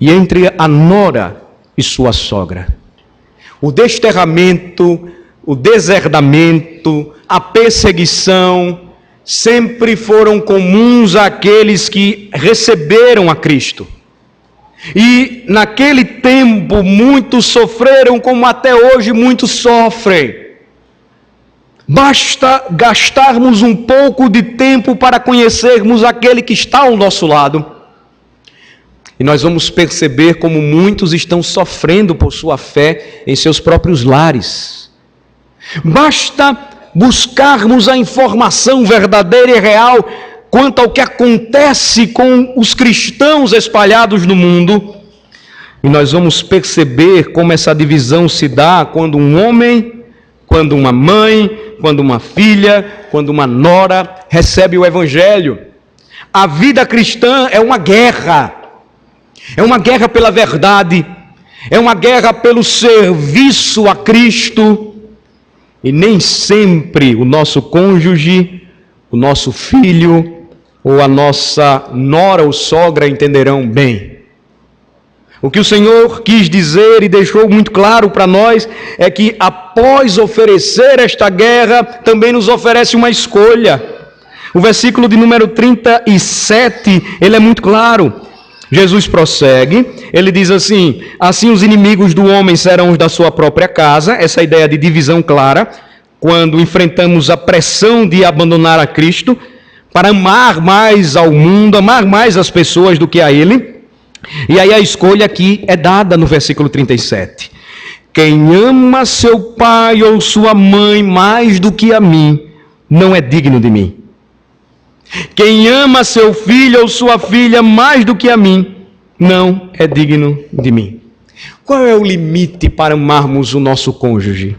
e entre a nora e sua sogra. O desterramento, o deserdamento, a perseguição, sempre foram comuns àqueles que receberam a Cristo. E naquele tempo muitos sofreram como até hoje muitos sofrem. Basta gastarmos um pouco de tempo para conhecermos aquele que está ao nosso lado. E nós vamos perceber como muitos estão sofrendo por sua fé em seus próprios lares. Basta buscarmos a informação verdadeira e real quanto ao que acontece com os cristãos espalhados no mundo, e nós vamos perceber como essa divisão se dá quando um homem, quando uma mãe, quando uma filha, quando uma nora recebe o Evangelho. A vida cristã é uma guerra pela verdade, é uma guerra pelo serviço a Cristo, e nem sempre o nosso cônjuge, o nosso filho ou a nossa nora ou sogra entenderão bem. O que o Senhor quis dizer e deixou muito claro para nós é que após oferecer esta guerra, também nos oferece uma escolha. O versículo de número 37, ele é muito claro. Jesus prossegue, ele diz assim: assim os inimigos do homem serão os da sua própria casa. Essa ideia de divisão clara, quando enfrentamos a pressão de abandonar a Cristo, para amar mais ao mundo, amar mais as pessoas do que a Ele. E aí a escolha aqui é dada no versículo 37. Quem ama seu pai ou sua mãe mais do que a mim, não é digno de mim. Quem ama seu filho ou sua filha mais do que a mim, não é digno de mim. Qual é o limite para amarmos o nosso cônjuge?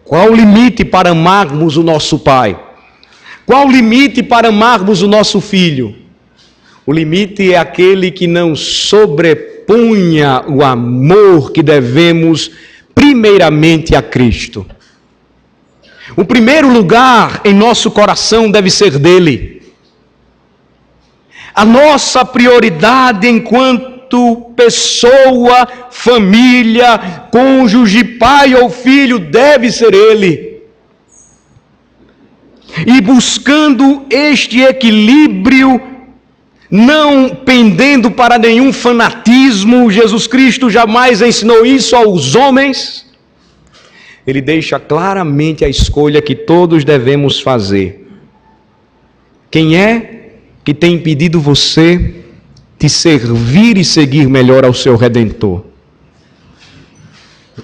Qual o limite para amarmos o nosso pai? Qual o limite para amarmos o nosso filho? O limite é aquele que não sobrepunha o amor que devemos primeiramente a Cristo. O primeiro lugar em nosso coração deve ser dele. A nossa prioridade enquanto pessoa, família, cônjuge, pai ou filho deve ser ele. E buscando este equilíbrio, não pendendo para nenhum fanatismo, Jesus Cristo jamais ensinou isso aos homens. Ele deixa claramente a escolha que todos devemos fazer. Quem é que tem impedido você de servir e seguir melhor ao seu Redentor?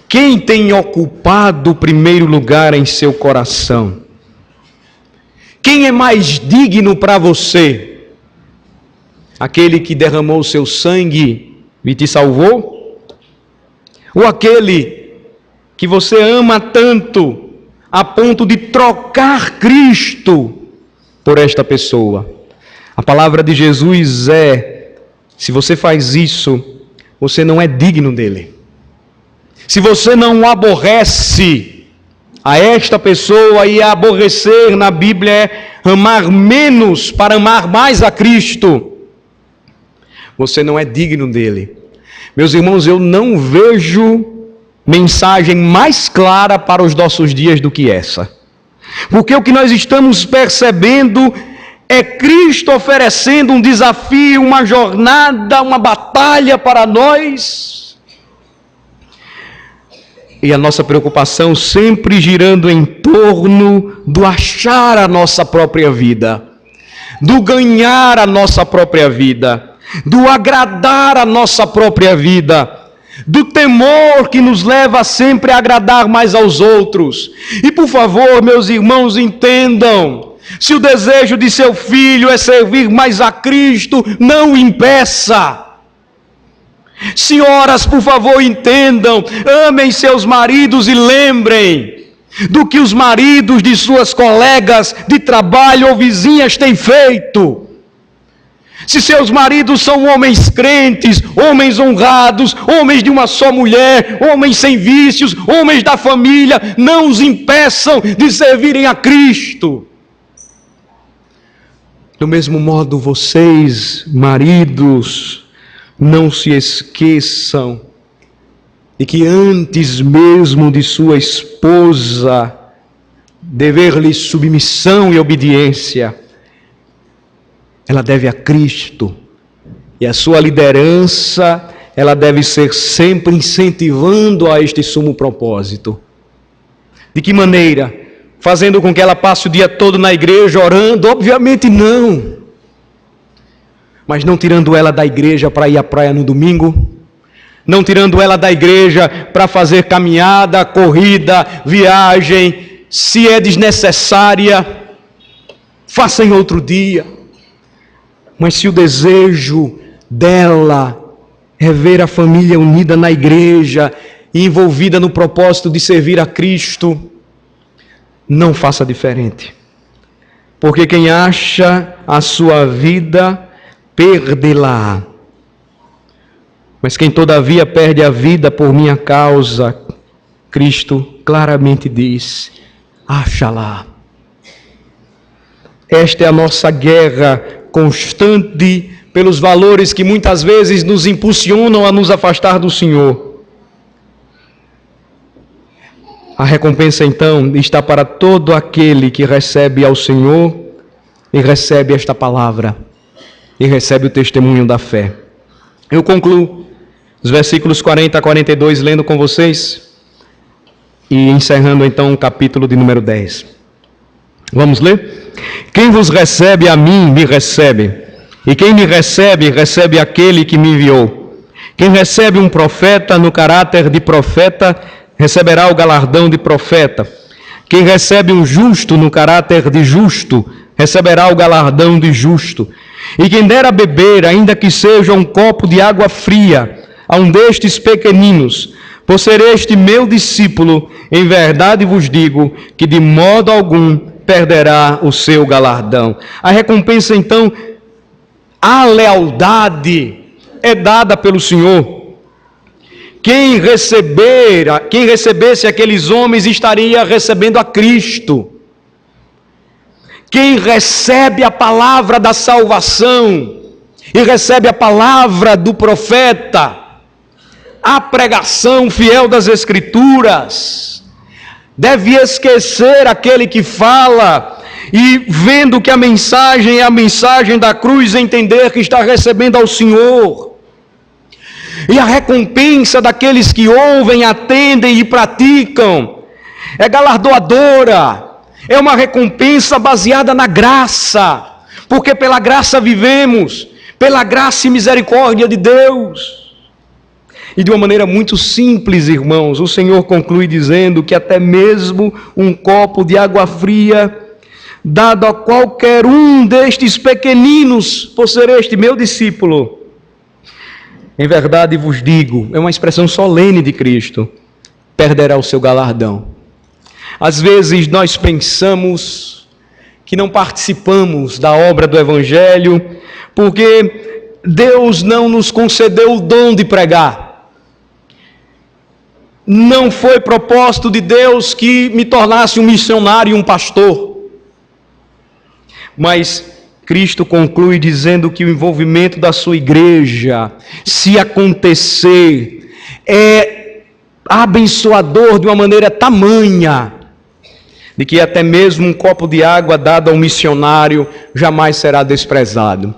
Quem tem ocupado o primeiro lugar em seu coração? Quem é mais digno para você? Aquele que derramou seu sangue e te salvou? Ou aquele que você ama tanto a ponto de trocar Cristo por esta pessoa? A palavra de Jesus é: se você faz isso, você não é digno dele. Se você não aborrece a esta pessoa, e aborrecer na Bíblia é amar menos para amar mais a Cristo, você não é digno dele. Meus irmãos, eu não vejo mensagem mais clara para os nossos dias do que essa. Porque o que nós estamos percebendo é Cristo oferecendo um desafio, uma jornada, uma batalha para nós. E a nossa preocupação sempre girando em torno do achar a nossa própria vida, do ganhar a nossa própria vida, do agradar a nossa própria vida, do temor que nos leva sempre a agradar mais aos outros. E por favor, meus irmãos, entendam: se o desejo de seu filho é servir mais a Cristo, não o impeça. Senhoras, por favor, entendam: amem seus maridos e lembrem do que os maridos de suas colegas de trabalho ou vizinhas têm feito. Se seus maridos são homens crentes, homens honrados, homens de uma só mulher, homens sem vícios, homens da família, não os impeçam de servirem a Cristo. Do mesmo modo, vocês, maridos, não se esqueçam de que antes mesmo de sua esposa dever-lhe submissão e obediência, ela deve a Cristo. E a sua liderança, ela deve ser sempre incentivando a este sumo propósito. De que maneira? Fazendo com que ela passe o dia todo na igreja orando? Obviamente não. Mas não tirando ela da igreja para ir à praia no domingo, não tirando ela da igreja para fazer caminhada, corrida, viagem, se é desnecessária, faça em outro dia. Mas se o desejo dela é ver a família unida na igreja e envolvida no propósito de servir a Cristo, não faça diferente. Porque quem acha a sua vida, perdê-la. Mas quem todavia perde a vida por minha causa, Cristo claramente diz, acha-la. Esta é a nossa guerra constante pelos valores que muitas vezes nos impulsionam a nos afastar do Senhor. A recompensa, então, está para todo aquele que recebe ao Senhor e recebe esta palavra, e recebe o testemunho da fé. Eu concluo os versículos 40 a 42, lendo com vocês, e encerrando então o capítulo de número 10. Vamos ler? Quem vos recebe a mim, me recebe, e quem me recebe, recebe aquele que me enviou. Quem recebe um profeta no caráter de profeta, receberá o galardão de profeta. Quem recebe um justo no caráter de justo, receberá o galardão de justo. E quem der a beber, ainda que seja um copo de água fria, a um destes pequeninos, por ser este meu discípulo, em verdade vos digo que de modo algum perderá o seu galardão. A recompensa, então, a lealdade é dada pelo Senhor. Quem recebesse aqueles homens estaria recebendo a Cristo. Quem recebe a palavra da salvação e recebe a palavra do profeta, a pregação fiel das Escrituras, deve esquecer aquele que fala e, vendo que a mensagem é a mensagem da cruz, entender que está recebendo ao Senhor. E a recompensa daqueles que ouvem, atendem e praticam é galardoadora. É uma recompensa baseada na graça, porque pela graça vivemos, pela graça e misericórdia de Deus. E de uma maneira muito simples, irmãos, o Senhor conclui dizendo que até mesmo um copo de água fria, dado a qualquer um destes pequeninos, por ser este meu discípulo, em verdade vos digo, é uma expressão solene de Cristo, perderá o seu galardão. Às vezes nós pensamos que não participamos da obra do Evangelho, porque Deus não nos concedeu o dom de pregar. Não foi propósito de Deus que me tornasse um missionário e um pastor. Mas Cristo conclui dizendo que o envolvimento da sua igreja, se acontecer, é abençoador de uma maneira tamanha, de que até mesmo um copo de água dado a um missionário jamais será desprezado.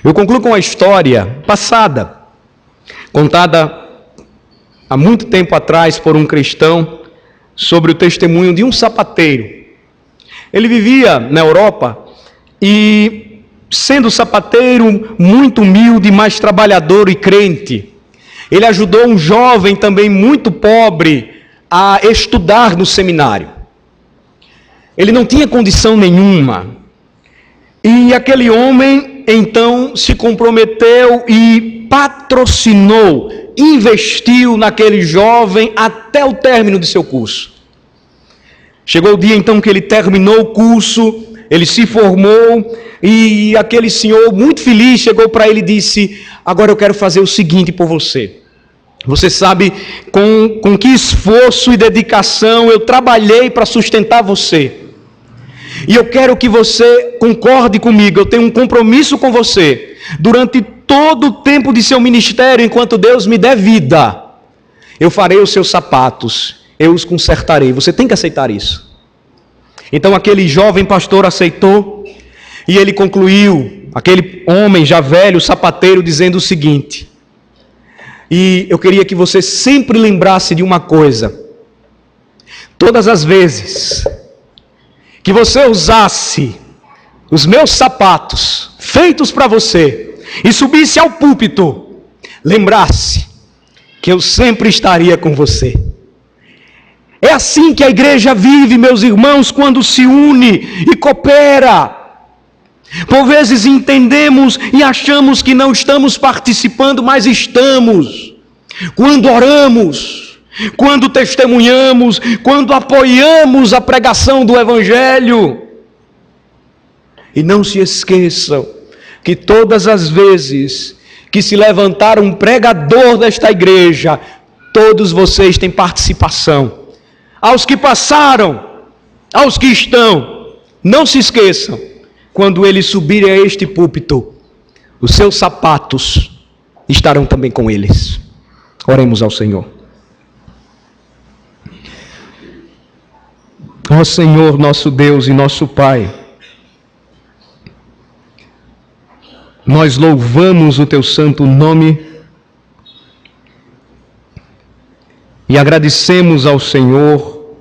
Eu concluo com uma história passada, contada há muito tempo atrás por um cristão, sobre o testemunho de um sapateiro. Ele vivia na Europa e, sendo sapateiro muito humilde, mas trabalhador e crente, ele ajudou um jovem também muito pobre a estudar no seminário. Ele não tinha condição nenhuma. E aquele homem, então, se comprometeu e patrocinou, investiu naquele jovem até o término de seu curso. Chegou o dia, então, que ele terminou o curso, ele se formou, e aquele senhor, muito feliz, chegou para ele e disse: agora eu quero fazer o seguinte por você. Você sabe com que esforço e dedicação eu trabalhei para sustentar você. E eu quero que você concorde comigo, eu tenho um compromisso com você. Durante todo o tempo de seu ministério, enquanto Deus me der vida, eu farei os seus sapatos, eu os consertarei. Você tem que aceitar isso. Então aquele jovem pastor aceitou, e ele concluiu, aquele homem já velho, sapateiro, dizendo o seguinte: e eu queria que você sempre lembrasse de uma coisa: todas as vezes que você usasse os meus sapatos, feitos para você, e subisse ao púlpito, lembrasse que eu sempre estaria com você. É assim que a igreja vive, meus irmãos, quando se une e coopera. Por vezes entendemos e achamos que não estamos participando, mas estamos. Quando oramos, quando testemunhamos, quando apoiamos a pregação do Evangelho. E não se esqueçam que todas as vezes que se levantar um pregador desta igreja, todos vocês têm participação. Aos que passaram, aos que estão, não se esqueçam, quando ele subir a este púlpito, os seus sapatos estarão também com eles. Oremos ao Senhor. Ó Senhor, nosso Deus e nosso Pai, nós louvamos o Teu santo nome e agradecemos ao Senhor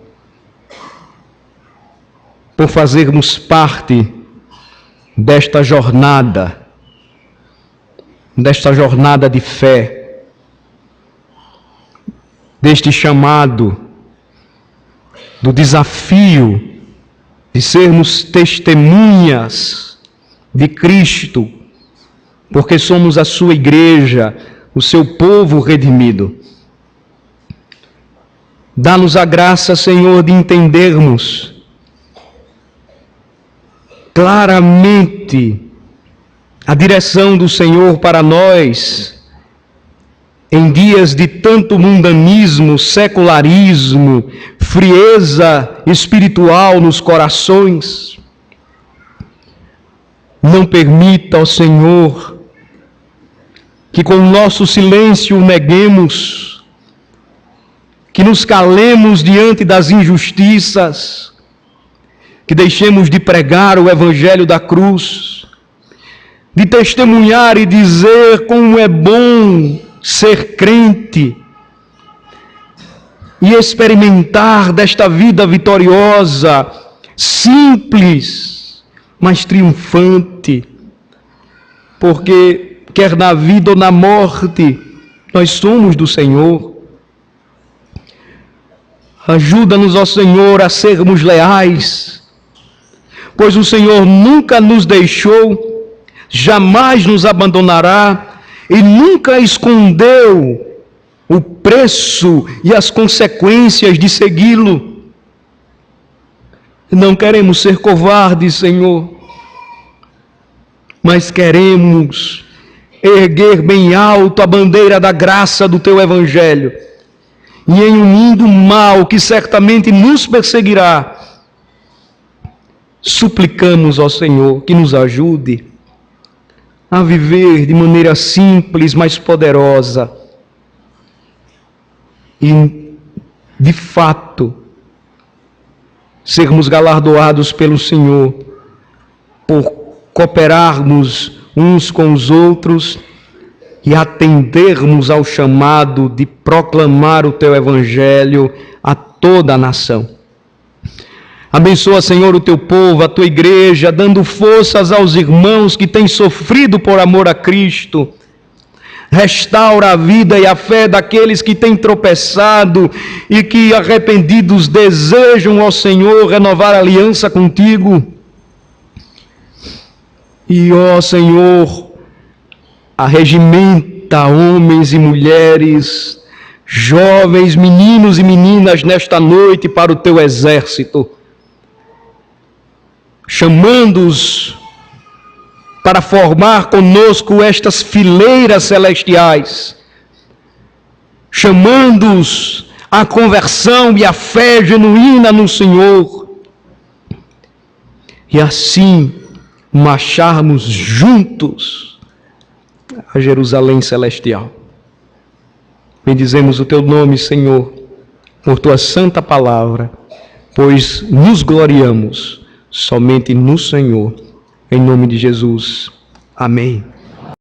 por fazermos parte desta jornada de fé, deste chamado, do desafio de sermos testemunhas de Cristo, porque somos a sua igreja, o seu povo redimido. Dá-nos a graça, Senhor, de entendermos claramente a direção do Senhor para nós, em dias de tanto mundanismo, secularismo, frieza espiritual nos corações. Não permita, ó Senhor, que com o nosso silêncio neguemos, que nos calemos diante das injustiças, que deixemos de pregar o Evangelho da cruz, de testemunhar e dizer como é bom ser crente e experimentar desta vida vitoriosa, simples, mas triunfante, porque quer na vida ou na morte, nós somos do Senhor. Ajuda-nos, ó Senhor, a sermos leais, pois o Senhor nunca nos deixou, jamais nos abandonará e nunca escondeu o preço e as consequências de segui-lo. Não queremos ser covardes, Senhor, mas queremos erguer bem alto a bandeira da graça do Teu Evangelho. E em um mundo mau que certamente nos perseguirá, suplicamos ao Senhor que nos ajude a viver de maneira simples, mas poderosa. E, de fato, sermos galardoados pelo Senhor por cooperarmos uns com os outros e atendermos ao chamado de proclamar o Teu Evangelho a toda a nação. Abençoa, Senhor, o Teu povo, a Tua igreja, dando forças aos irmãos que têm sofrido por amor a Cristo. Restaura a vida e a fé daqueles que têm tropeçado e que, arrependidos, desejam ao Senhor renovar a aliança contigo. E, ó Senhor, arregimenta homens e mulheres, jovens, meninos e meninas nesta noite para o Teu exército, chamando-os para formar conosco estas fileiras celestiais, chamando-os à conversão e à fé genuína no Senhor, e assim marcharmos juntos a Jerusalém celestial. Bendizemos o Teu nome, Senhor, por Tua santa palavra, pois nos gloriamos somente no Senhor. Em nome de Jesus. Amém.